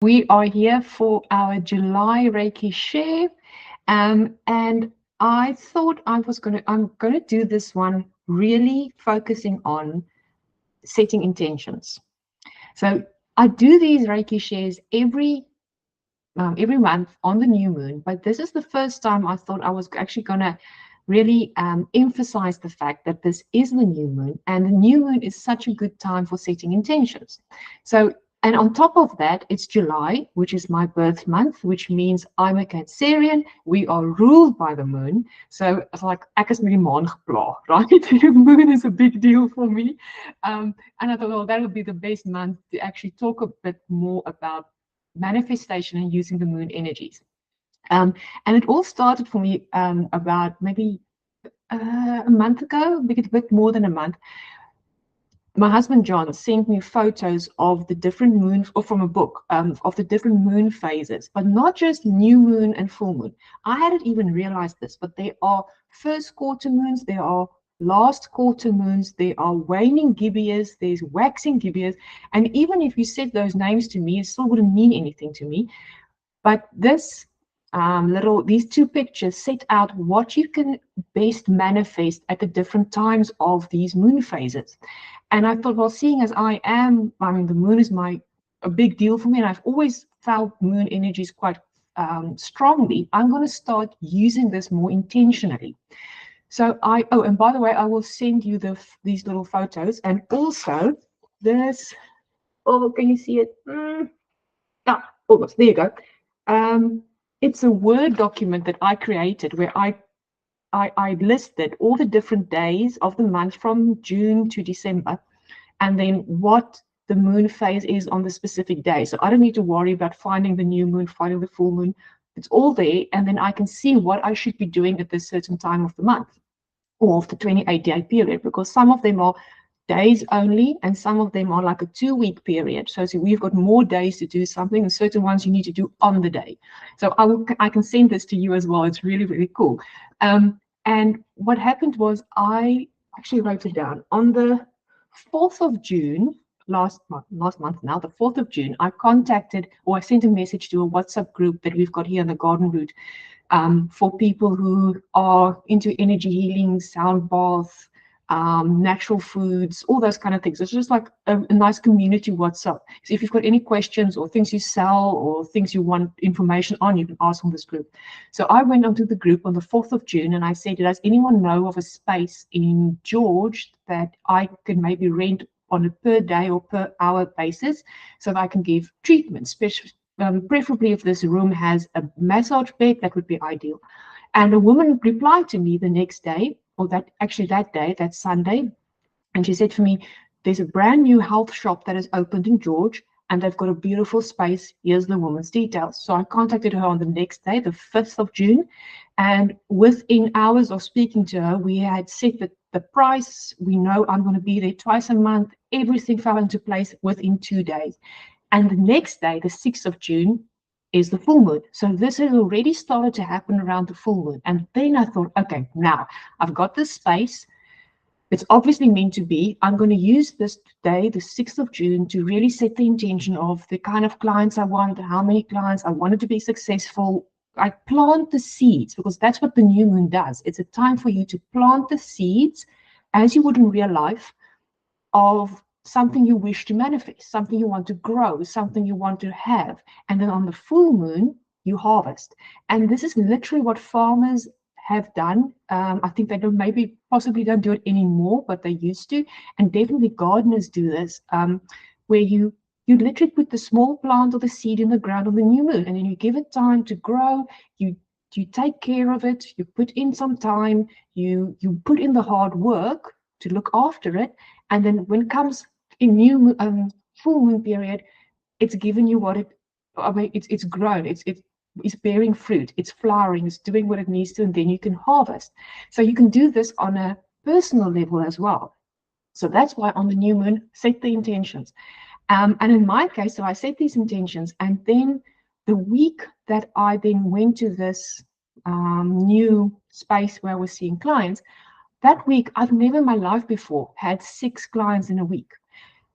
We are here for our July Reiki share, and I thought I'm gonna do this one really focusing on setting intentions. So I do these Reiki shares every month on the new moon, but this is the first time I thought I was actually gonna really emphasize the fact that this is the new moon, and the new moon is such a good time for setting intentions. So, and on top of that, it's July, which is my birth month, which means I'm a Cancerian. We are ruled by the moon. So it's like, ek is met die maan gepla, right? The moon is a big deal for me. And I thought, well, that would be the best month to actually talk a bit more about manifestation and using the moon energies. And it all started for me about maybe a month ago, a bit more than a month. My husband John sent me photos of the different moons, or from a book, of the different moon phases, but not just new moon and full moon. I hadn't even realized this, but there are first quarter moons, there are last quarter moons, there are waning Gibeahs, there's waxing Gibeahs, and even if you said those names to me, it still wouldn't mean anything to me. But these two pictures set out what you can best manifest at the different times of these moon phases. And I thought, well, seeing as I mean, the moon is a big deal for me, and I've always felt moon energies quite strongly. I'm going to start using this more intentionally. So and by the way, I will send you these little photos, and also this. Oh, can you see it? Almost. There you go. It's a Word document that I created where I listed all the different days of the month from June to December, and then what the moon phase is on the specific day. So I don't need to worry about finding the new moon, finding the full moon. It's all there, and then I can see what I should be doing at this certain time of the month or of the 28-day period, because some of them are days only, and some of them are like a 2-week period. So we've got more days to do something, and certain ones you need to do on the day. So I can send this to you as well. It's really, really cool. And what happened was I actually wrote it down on the 4th of June, last month now, the 4th of June, I sent a message to a WhatsApp group that we've got here on the Garden Route for people who are into energy healing, sound bath, natural foods, all those kind of things. It's just like a nice community WhatsApp. So if you've got any questions or things you sell or things you want information on, you can ask on this group. So I went onto the group on the 4th of June and I said, does anyone know of a space in George that I can maybe rent on a per day or per hour basis so that I can give treatments, preferably if this room has a massage bed, that would be ideal. And a woman replied to me the next day, or that day, that Sunday, and she said for me, there's a brand new health shop that has opened in George, and they've got a beautiful space. Here's the woman's details. So I contacted her on the next day, the 5th of June, and within hours of speaking to her, we had set the price. We know I'm going to be there twice a month. Everything fell into place within 2 days. And the next day, the 6th of June, is the full moon. So this has already started to happen around the full moon. And then I thought, okay, now I've got this space. It's obviously meant to be. I'm going to use this day, the 6th of June, to really set the intention of the kind of clients I want, how many clients I wanted to be successful. I plant the seeds, because that's what the new moon does. It's a time for you to plant the seeds, as you would in real life, of something you wish to manifest, something you want to grow, something you want to have. And then on the full moon, you harvest. And this is literally what farmers have done. I think they possibly don't do it anymore, but they used to. And definitely gardeners do this, where you literally put the small plant or the seed in the ground on the new moon, and then you give it time to grow. You take care of it. You put in some time. You put in the hard work to look after it. And then when it comes in new full moon period, it's given you what it's grown, it's bearing fruit, it's flowering, it's doing what it needs to, and then you can harvest. So you can do this on a personal level as well. So that's why on the new moon, set the intentions. And in my case, so I set these intentions, and then the week that I then went to this new space where I was seeing clients, that week, I've never in my life before had 6 clients in a week.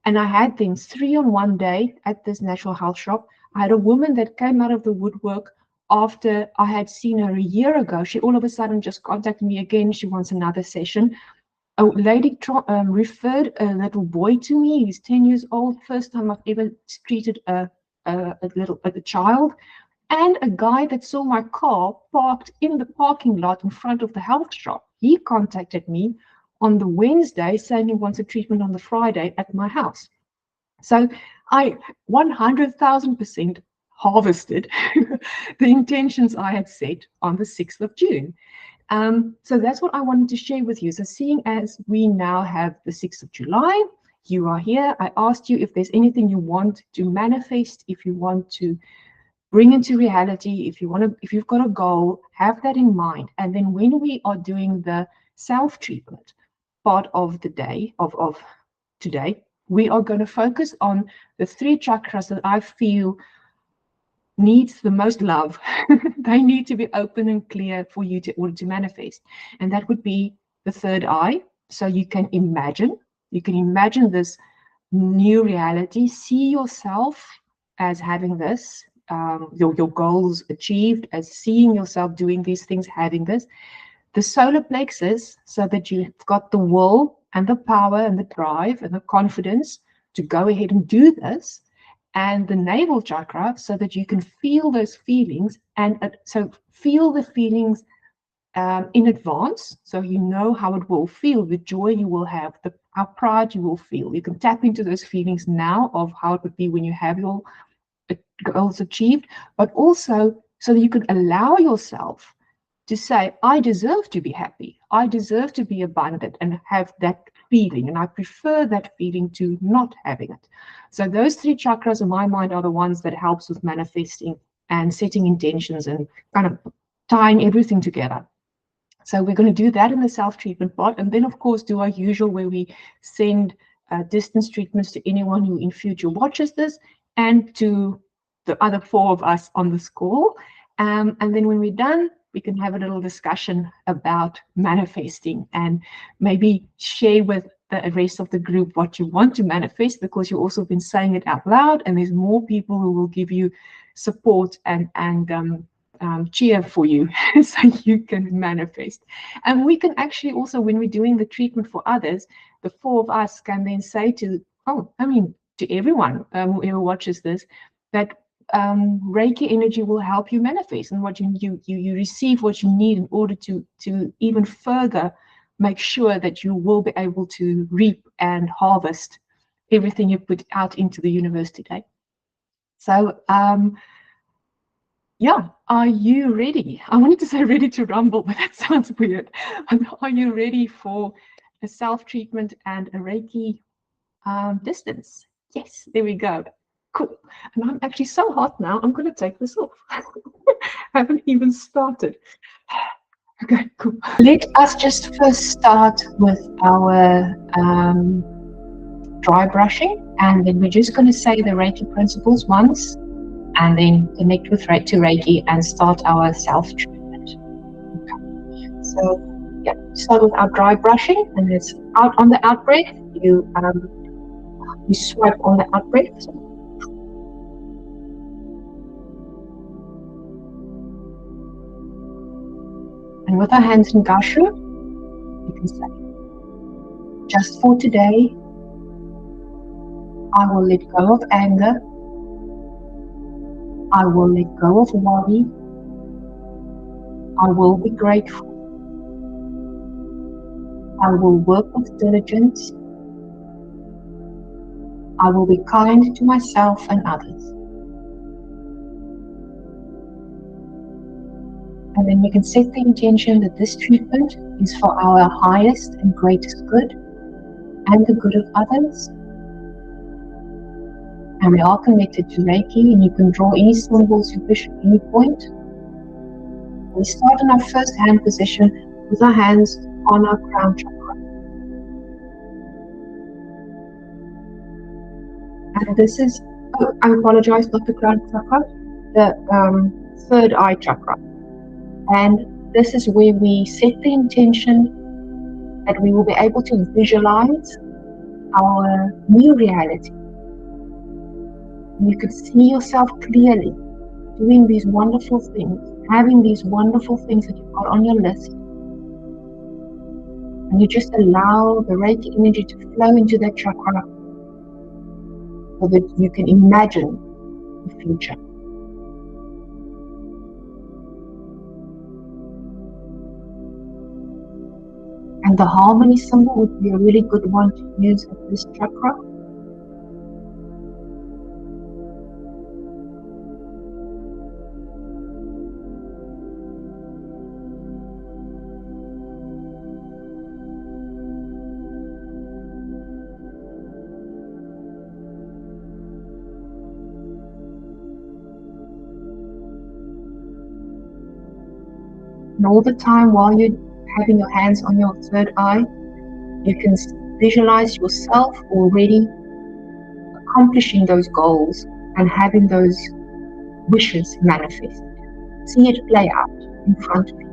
And I had them 3 on one day at this natural health shop. I had a woman that came out of the woodwork after I had seen her a year ago. She all of a sudden just contacted me again. She wants another session. A lady referred a little boy to me. He's 10 years old. First time I've ever treated a child. And a guy that saw my car parked in the parking lot in front of the health shop. He contacted me on the Wednesday saying he wants a treatment on the Friday at my house. So I 100,000% harvested the intentions I had set on the 6th of June. So that's what I wanted to share with you. So seeing as we now have the 6th of July, you are here. I asked you if there's anything you want to manifest, if you want to bring into reality, if you've got a goal, have that in mind. And then when we are doing the self-treatment part of the day, of today, we are going to focus on the 3 chakras that I feel needs the most love. They need to be open and clear for you to order to manifest. And that would be the 3rd eye. So you can imagine this new reality, see yourself as having this, your goals achieved, as seeing yourself doing these things, having this. The solar plexus, so that you've got the will and the power and the drive and the confidence to go ahead and do this. And the navel chakra, so that you can feel those feelings, and so feel the feelings in advance, so you know how it will feel, the joy you will have, how proud you will feel. You can tap into those feelings now of how it would be when you have your goals achieved, but also so that you can allow yourself to say, I deserve to be happy, I deserve to be abundant and have that feeling, and I prefer that feeling to not having it. So those 3 chakras in my mind are the ones that helps with manifesting and setting intentions and kind of tying everything together. So we're going to do that in the self-treatment part, and then of course do our usual where we send distance treatments to anyone who in future watches this, and to the other 4 of us on this call. And then when we're done, we can have a little discussion about manifesting and maybe share with the rest of the group what you want to manifest, because you've also been saying it out loud, and there's more people who will give you support and cheer for you so you can manifest. And we can actually also, when we're doing the treatment for others, the 4 of us can then say to everyone whoever watches this, that Reiki energy will help you manifest, and what you receive what you need in order to even further make sure that you will be able to reap and harvest everything you put out into the universe today. So yeah, are you ready? I wanted to say ready to rumble, but that sounds weird. Are you ready for a self-treatment and a Reiki distance? Yes, there we go. Cool. And I'm actually so hot now, I'm going to take this off. I haven't even started. Okay, cool. Let us just first start with our dry brushing, and then we're just going to say the Reiki principles once, and then connect with to Reiki and start our self-treatment. Okay. So yeah, start with our dry brushing, and it's out on the out breath. You swipe on the out breath. And with our hands in Gashu, you can say, just for today, I will let go of anger, I will let go of worry, I will be grateful, I will work with diligence, I will be kind to myself and others. And then you can set the intention that this treatment is for our highest and greatest good and the good of others. And we are connected to Reiki, and you can draw any symbols you wish at any point. We start in our first hand position with our hands on our crown chakra. And this is, I apologize, not the crown chakra, the 3rd eye chakra. And this is where we set the intention that we will be able to visualize our new reality. And you could see yourself clearly doing these wonderful things, having these wonderful things that you've got on your list. And you just allow the Reiki energy to flow into that chakra so that you can imagine the future. And the harmony symbol would be a really good one to use at this chakra. And all the time while you're having your hands on your third eye, you can visualize yourself already accomplishing those goals and having those wishes manifest. See it play out in front of you.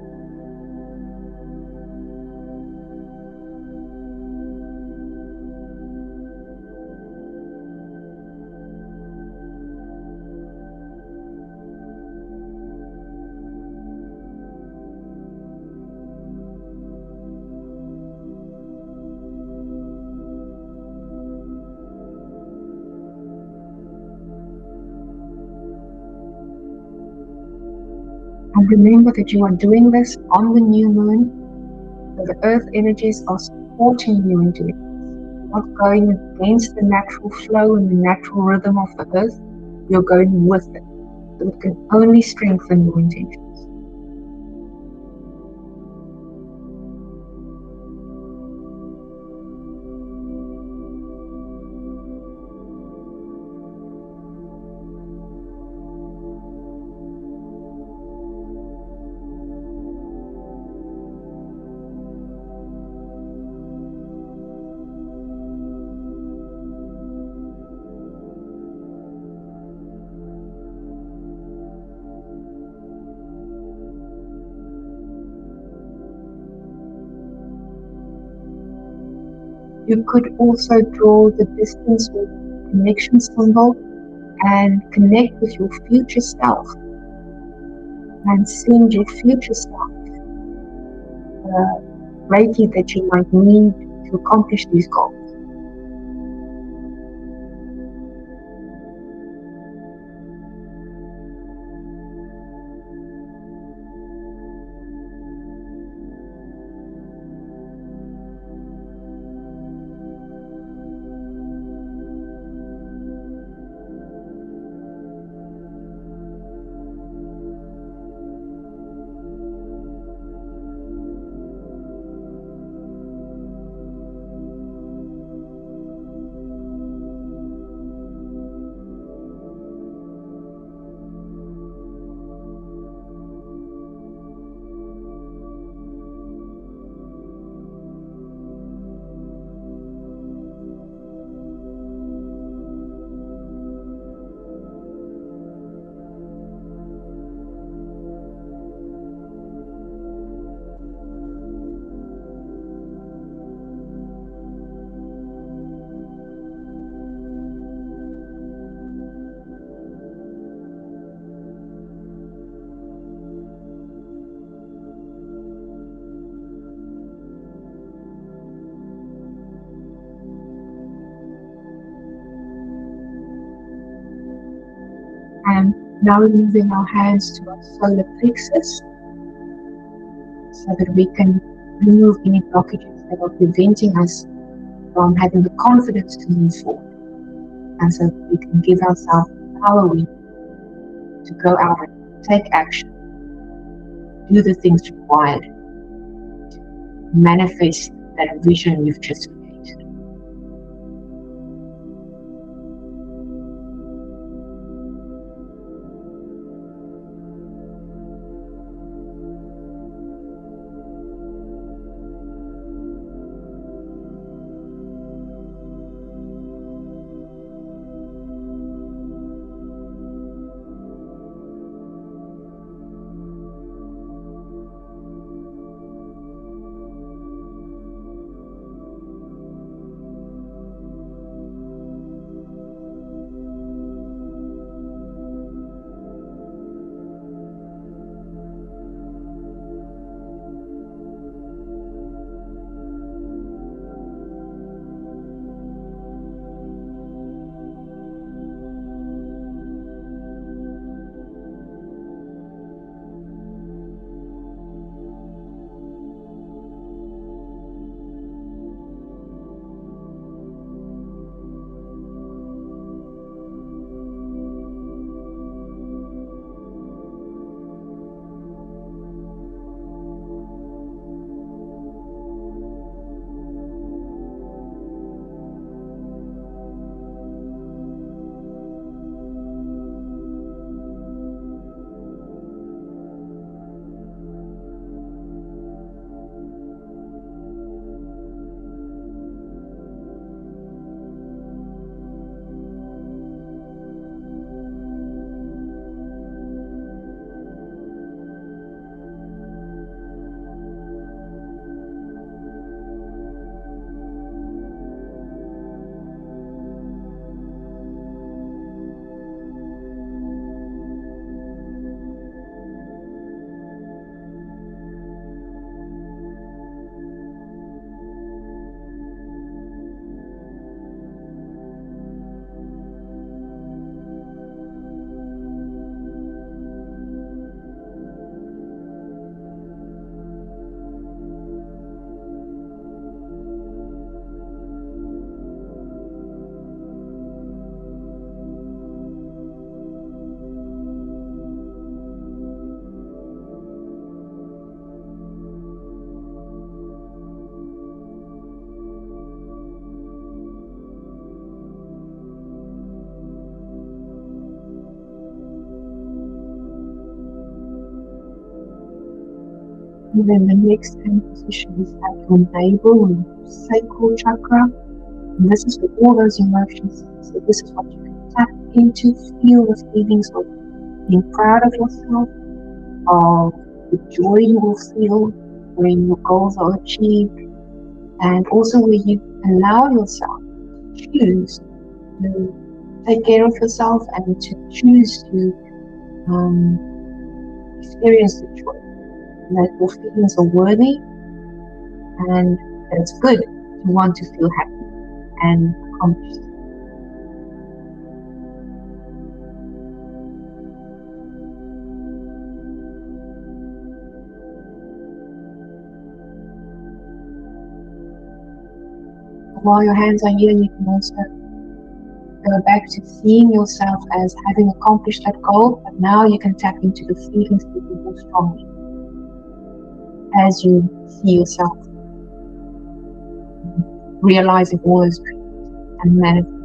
And remember that you are doing this on the new moon, so the earth energies are supporting you in doing this. You're not going against the natural flow and the natural rhythm of the earth, you're going with it. So it can only strengthen your intentions. You could also draw the distance or connection symbol and connect with your future self and send your future self Reiki that you might need to accomplish these goals. And now we're moving our hands to our solar plexus so that we can remove any blockages that are preventing us from having the confidence to move forward. And so that we can give ourselves the power we need to go out and take action, do the things required, to manifest that vision you've just created. And then the next hand position is at your navel or sacral chakra. And this is where all those emotions. So this is what you can tap into, feel the feelings of being proud of yourself, of the joy you will feel when your goals are achieved, and also where you allow yourself to choose to take care of yourself and to choose to experience the joy, that your feelings are worthy and that it's good to want to feel happy and accomplished. While your hands are here, you can also go back to seeing yourself as having accomplished that goal, but now you can tap into the feelings even more strongly as you see yourself realizing all those dreams and manifesting.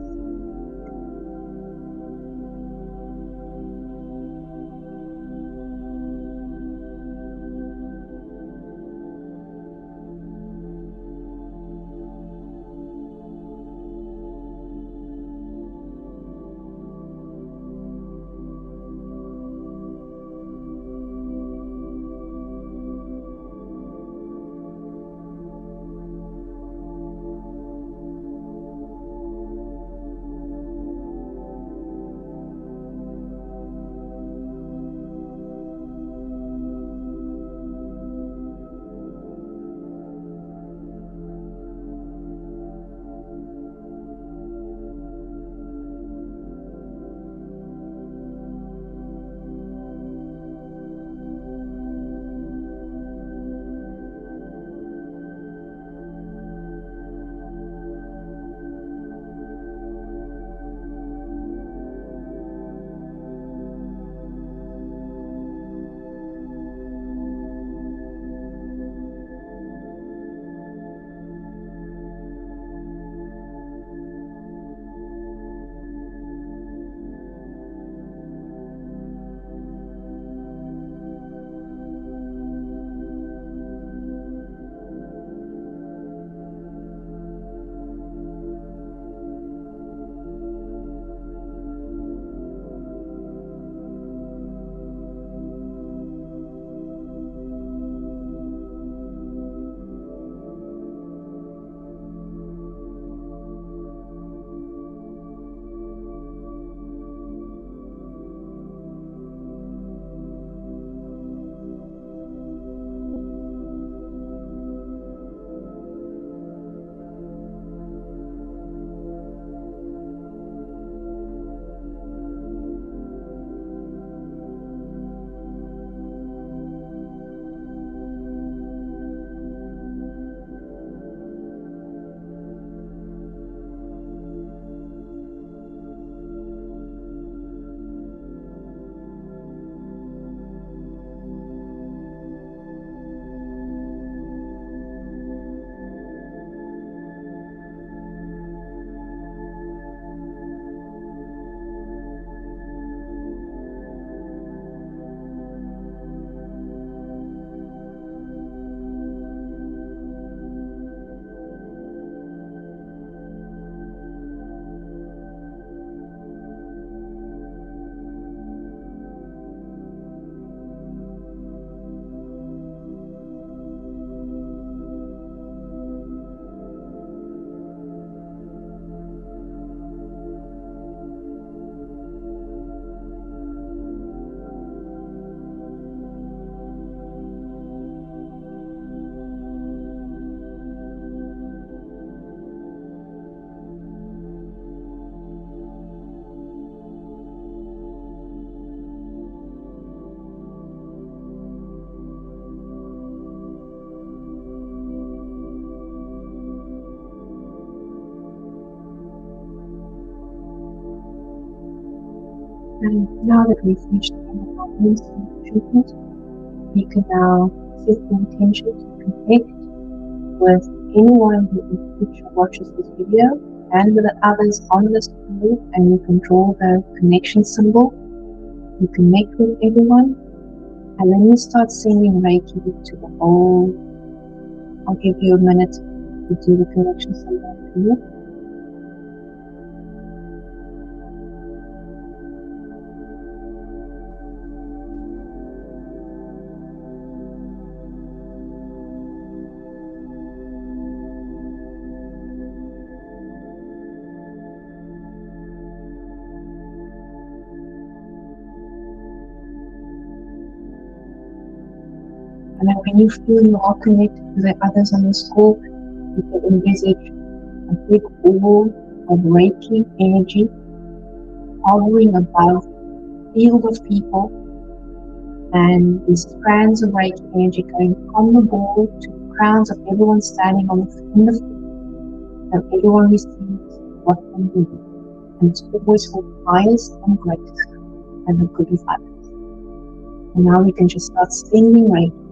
And now that we've reached the end of our medicine treatment, we can now set the intention to connect with anyone who in future watches this video and with the others on this call, and you can draw the connection symbol. You connect with everyone, And then you start sending Reiki to the whole. I'll give you a minute to do the connection symbol for you. And then when you feel you are connected to the others on this call, you can envisage a big ball of Reiki energy hovering above a field of people, and these strands of Reiki energy going from the ball to the crowns of everyone standing in the field, so everyone receives what they need. And it's always for the highest and greatest and the good of others. And now we can just start sending Reiki.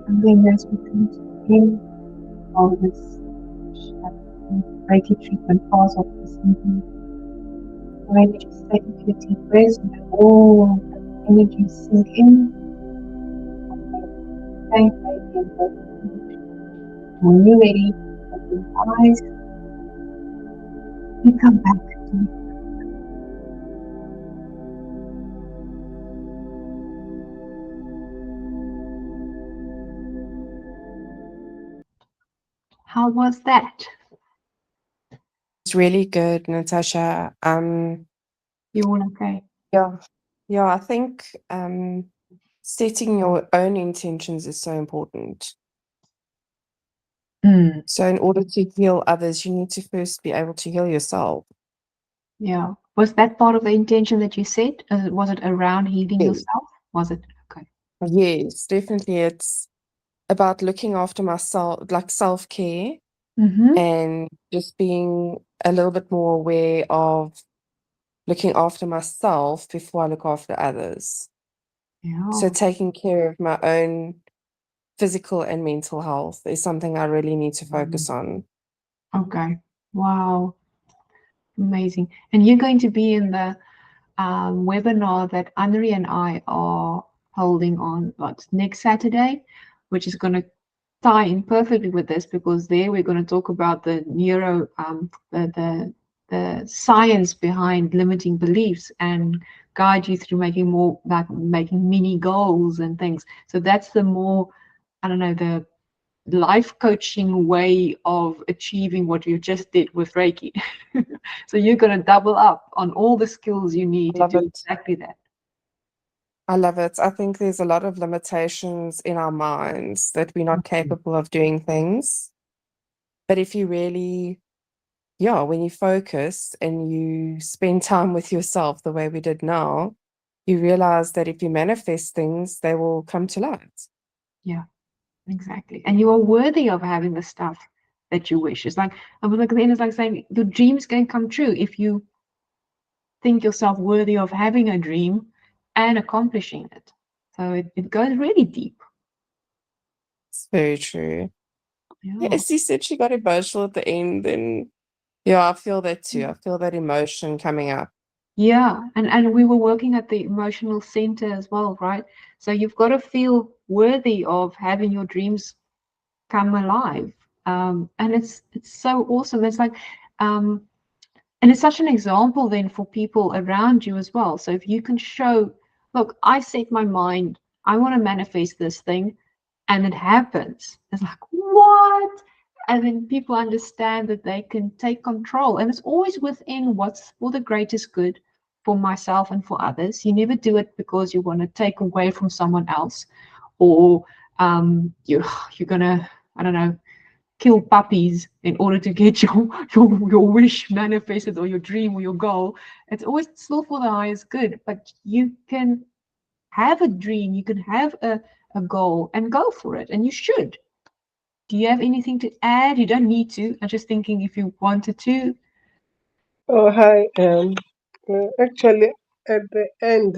And then as we come to the end how this Reiki treatment falls off this evening. Maybe just take a few deep breaths and let all of the energy sink in. Thank Reiki and let when you're ready, open your eyes and come back to it. How was that? It's really good, Natasha. You all okay? Yeah, yeah, I think setting your own intentions is so important. Mm, So in order to heal others, you need to first be able to heal yourself. yeah. Was that part of the intention that you said? Was it around healing Yeah. yourself? Was it? Okay. Yes, definitely. It's about looking after myself, like self-care, Mm-hmm. and just being a little bit more aware of looking after myself before I look after others. So Yeah. taking care of my own physical and mental health is something I really need to focus on. Okay. Wow. Amazing. And you're going to be in the webinar that Anri and I are holding on next Saturday, which is going to tie in perfectly with this because there we're going to talk about the the science behind limiting beliefs and guide you through making more like making mini goals and things. So that's the more I don't know the life coaching way of achieving what you just did with Reiki. So you're going to double up on all the skills you need I to love do it. exactly that. I love it. I think there's a lot of limitations in our minds that we're not capable of doing things. But if you really, yeah, when you focus and you spend time with yourself the way we did now, you realize that if you manifest things, they will come to light. Yeah, exactly. And you are worthy of having the stuff that you wish. It's like, I was like, at the end, it's like saying your dreams can come true if you think yourself worthy of having a dream and accomplishing it. So it goes really deep. It's very true. Yeah. Yes, you said she got emotional at the end, and yeah, I feel that too. I feel that emotion coming up. Yeah. And we were working at the emotional center as well, right? So you've got to feel worthy of having your dreams come alive. And it's so awesome. It's like and it's such an example then for people around you as well. So if you can show, look, I set my mind, I want to manifest this thing, and it happens. It's like, what? And then people understand that they can take control. And it's always within what's for the greatest good for myself and for others. You never do it because you want to take away from someone else or you're gonna, I don't know, kill puppies in order to get your wish manifested or your dream or your goal. It's always still for the highest good, but you can have a dream, you can have a goal and go for it, and you should. Do you have anything to add? You don't need to. I'm just thinking if you wanted to. Oh, hi. Actually, at the end,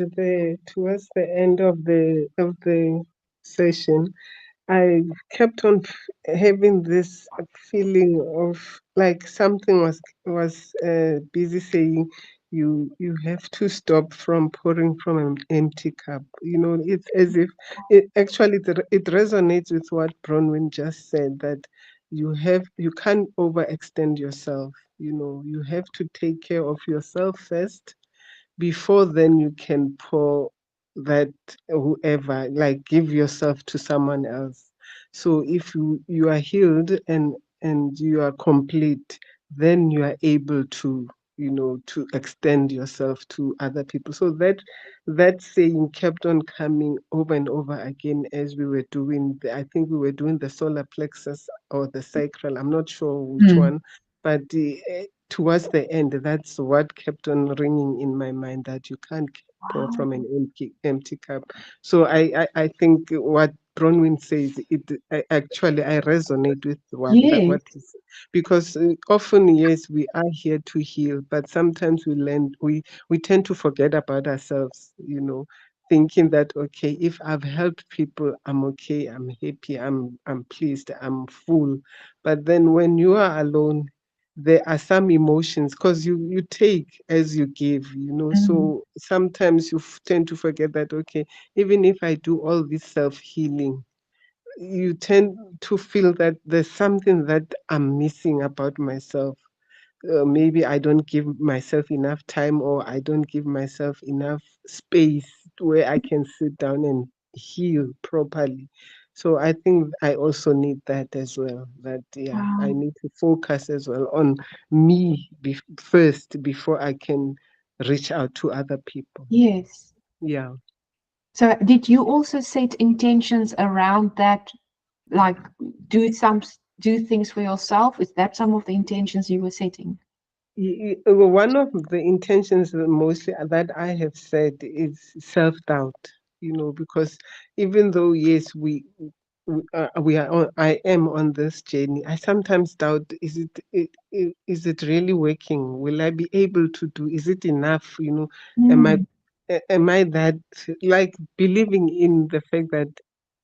towards the end of the session, I kept on having this feeling of like something was busy saying you have to stop from pouring from an empty cup. You know, it's as if it resonates with what Bronwyn just said that you can't overextend yourself. You know, you have to take care of yourself first before then you can pour that whoever like give yourself to someone else. So if you are healed and you are complete, then you are able to, you know, to extend yourself to other people. So that saying kept on coming over and over again as we were doing I think we were doing the solar plexus or the sacral, I'm not sure which Mm. one, but towards the end, that's what kept on ringing in my mind that you can't pour Wow. from an empty cup. So I think what Bronwyn says, actually I resonate with Yes. what is because often yes we are here to heal, but sometimes we tend to forget about ourselves, you know, thinking that, okay, if I've helped people, I'm okay, I'm happy, I'm pleased, I'm full. But then when you are alone, there are some emotions, because you take as you give, Mm. so sometimes you tend to forget that, okay, even if I do all this self-healing, you tend to feel that there's something that I'm missing about myself. Maybe I don't give myself enough time, or I don't give myself enough space where I can sit down and heal properly. So I think I also need that as well. That, yeah, I Wow. need to focus as well on me first before I can reach out to other people. Yes. Yeah. So did you also set intentions around that, like do things for yourself? Is that some of the intentions you were setting? Well, one of the intentions mostly that I have said is self-doubt, because even though, yes, we are on, I am on this journey, I sometimes doubt, is it really working? Will I be able to do? Is it enough? Am I Mm. am I that, like, believing in the fact that,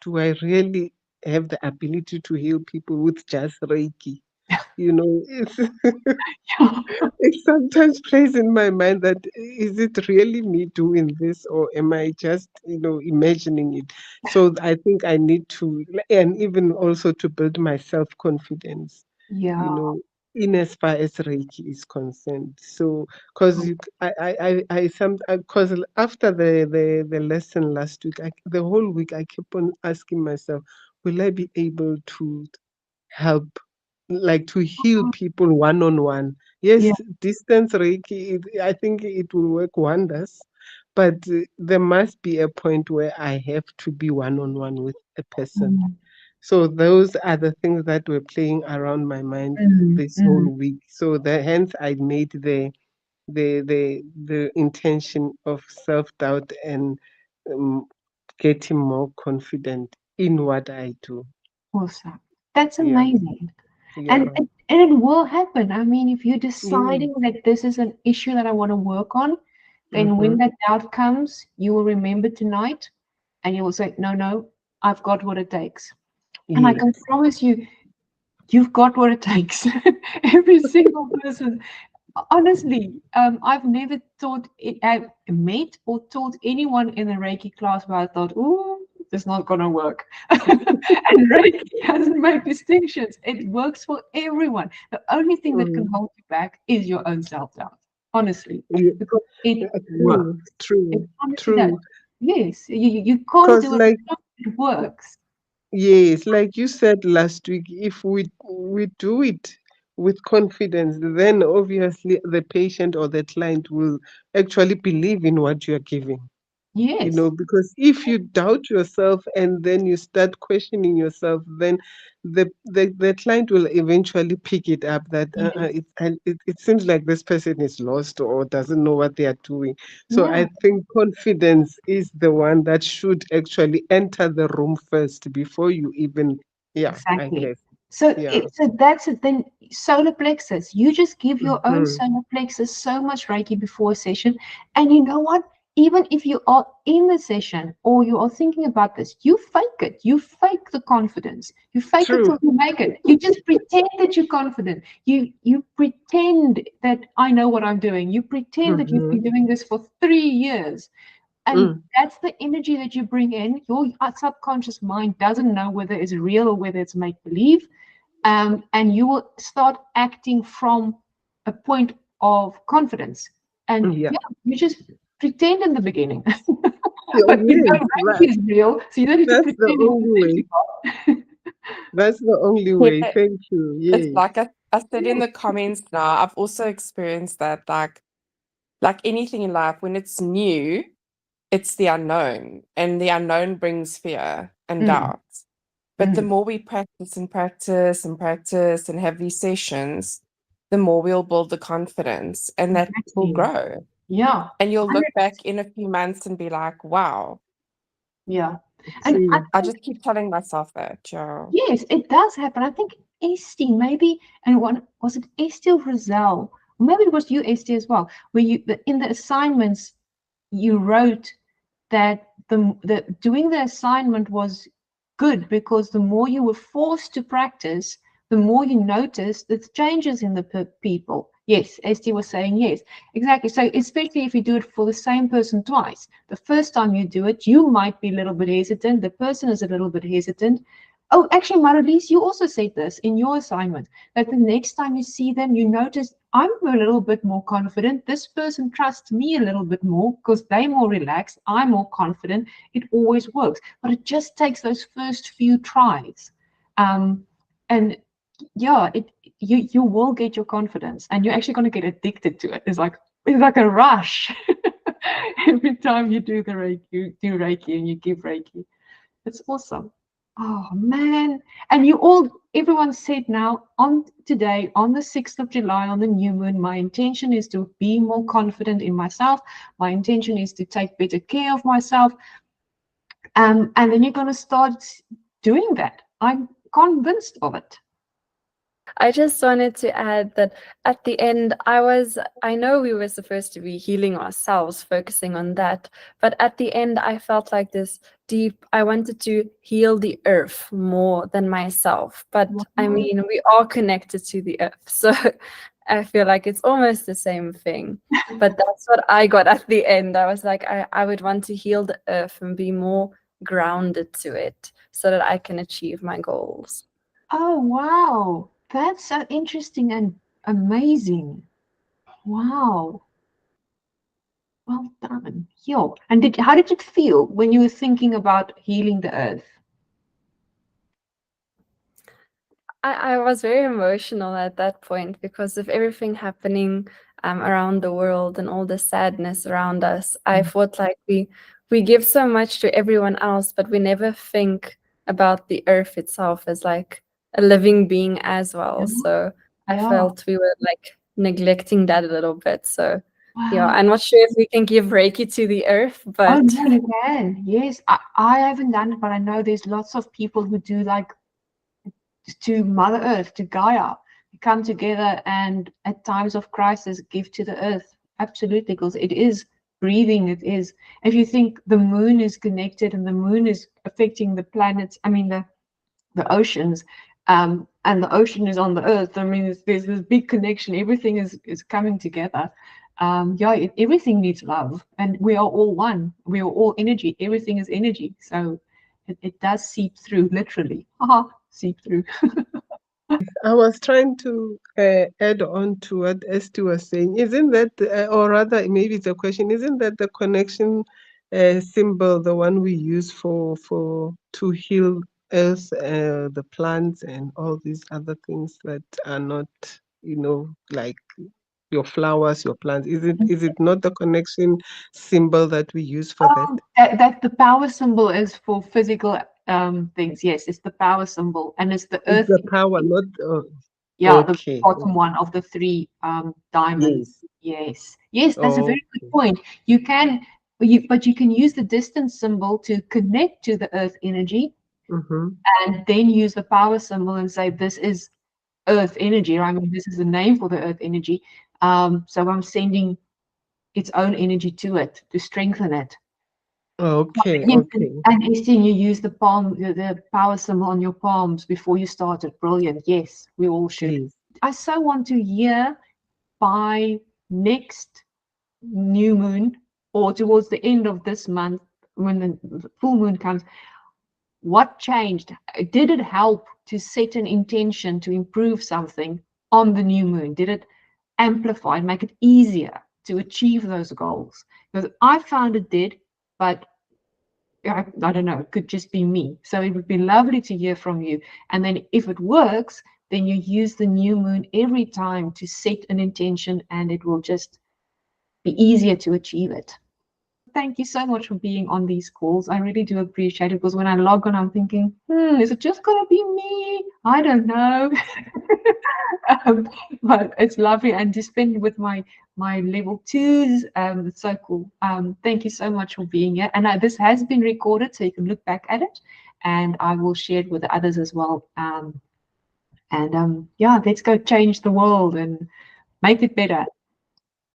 do I really have the ability to heal people with just Reiki? It's it sometimes plays in my mind that, is it really me doing this, or am I just, imagining it? So I think I need to, and even also to build my self-confidence, you Yeah. know, in as far as Reiki is concerned. So, because because after the lesson last week, the whole week I kept on asking myself, will I be able to help, like, to heal people one on one? Yeah. Yes, distance Reiki, I think it will work wonders, but there must be a point where I have to be one on one with a person. Mm. So those are the things that were playing around my mind Mm. this whole Mm. week. So hence I made the intention of self doubt and, um, getting more confident in what I do. Awesome. That's Yeah, amazing. And, yeah, and it will happen. I mean, if you're yeah. deciding that this is an issue that I want to work on, then Mm-hmm. when that doubt comes, you will remember tonight and you will say, no, no, I've got what it takes. And I Yes. can promise you, you've got what it takes. Every single person. Honestly, I've never taught, I've met or taught anyone in a Reiki class where I thought, oh, this is not going to work. And Reiki doesn't make distinctions. It works for everyone. The only thing that can Mm. hold you back is your own self-doubt, honestly, Yeah. because it True, works. It true, honestly does. true. Yes, you can't Because, do it. like, It works. yes, like you said last week, if we do it with confidence, then obviously the patient or the client will actually believe in what you are giving. Yes. Because if you doubt yourself and then you start questioning yourself, then the client will eventually pick it up that, Yes. it seems like this person is lost or doesn't know what they are doing. So Yeah. I think confidence is the one that should actually enter the room first before you even, yeah, I Exactly. guess. So Yeah. so that's it. Then solar plexus, you just give your own Hmm. solar plexus so much Reiki before a session. And you know what? Even if you are in the session or you are thinking about this, you fake it. You fake the confidence. You fake it True. till you make it. You just pretend that you're confident. You pretend that I know what I'm doing. You pretend that you've Hmm. been doing this for 3 years. And Mm. that's the energy that you bring in. Your subconscious mind doesn't know whether it's real or whether it's make believe. And you will start acting from a point of confidence. And Yeah. yeah, you just pretend in the beginning. Oh, But you know yes. Reiki is real, so you don't need to That's the pretend in only the way. Reiki. That's the only way. Yeah, Thank you. it's Yes. like I said in the comments now, I've also experienced that like anything in life, when it's new, it's the unknown, and the unknown brings fear and Mm, doubt. But the mm, more we practice and practice and practice and have these sessions, the more we'll build the confidence, and that will exactly. grow. Yeah. And you'll look 100%. back in a few months and be like, wow. Yeah. And I True. I think just keep telling myself that, yeah. yes, it does happen. I think Esty maybe, and one was it Esty or Roselle? Maybe it was you, Esty, as well, where in the assignments you wrote that the doing the assignment was good, because the more you were forced to practice, the more you noticed the changes in the people. Yes, Esty was saying yes, exactly. So especially if you do it for the same person twice, the first time you do it, you might be a little bit hesitant. The person is a little bit hesitant. Oh, actually, Marilise, you also said this in your assignment, that the next time you see them, you notice I'm a little bit more confident. This person trusts me a little bit more because they're more relaxed. I'm more confident. It always works, but it just takes those first few tries. And yeah, you will get your confidence, and you're actually going to get addicted to it. It's like a rush every time you do the Reiki, you do Reiki and you give Reiki. It's awesome. Oh man. And everyone said now on today, on the 6th of July, on the new moon, my intention is to be more confident in myself. My intention is to take better care of myself. And then you're going to start doing that. I'm convinced of it. I just wanted to add that at the end, I know we were supposed to be healing ourselves, focusing on that. But at the end, I felt like this I wanted to heal the earth more than myself. But I mean, we are connected to the earth. So I feel like it's almost the same thing. But that's what I got at the end. I was like, I would want to heal the earth and be more grounded to it so that I can achieve my goals. Oh, wow. That's so interesting and amazing. Wow. Well done. Yeah. And how did it feel when you were thinking about healing the earth? I was very emotional at that point because of everything happening around the world and all the sadness around us. I thought like we give so much to everyone else, but we never think about the earth itself as like a living being as well. So I felt we were like neglecting that a little bit. So yeah, I'm not sure if we can give Reiki to the earth, but oh no, you can. Yes, I haven't done it, but I know there's lots of people who do, like, to Mother Earth, to Gaia, come together and at times of crisis give to the earth. Absolutely, because it is breathing. It is. If you think the moon is connected and the moon is affecting the planets, I mean the oceans, and the ocean is on the earth. I mean, there's this big connection. Everything is coming together. Everything needs love, and we are all one. We are all energy. Everything is energy. So it does seep through, literally. Seep through. I was trying to add on to what Esty was saying. Isn't that, or rather, maybe it's a question, isn't that the connection symbol, the one we use for to heal us, the plants and all these other things that are not, like your flowers, your plants? Is it not the connection symbol that we use for that? That the power symbol is for physical things. Yes, it's the power symbol, and it's the earth. It's the power, not. The Okay. bottom one of the three diamonds. Yes, that's a very good point. But you can use the distance symbol to connect to the earth energy, and then use the power symbol and say, this is earth energy. I mean, this is the name for the earth energy. So I'm sending its own energy to it to strengthen it. Okay. And Estienne, you use the power symbol on your palms before you started. Brilliant. Yes, we all should. Please. I so want to hear by next new moon, or towards the end of this month, when the full moon comes, what changed? Did it help to set an intention to improve something on the new moon? Did it amplify and make it easier to achieve those goals? Because I found it did, but I don't know, it could just be me. So it would be lovely to hear from you. And then if it works, then you use the new moon every time to set an intention, and it will just be easier to achieve it. Thank you so much for being on these calls. I really do appreciate it, because when I log on, I'm thinking, is it just going to be me? I don't know. But it's lovely, and to spend with my level 2s, it's so cool. Thank you so much for being here. And this has been recorded, so you can look back at it, and I will share it with the others as well. Yeah, let's go change the world and make it better.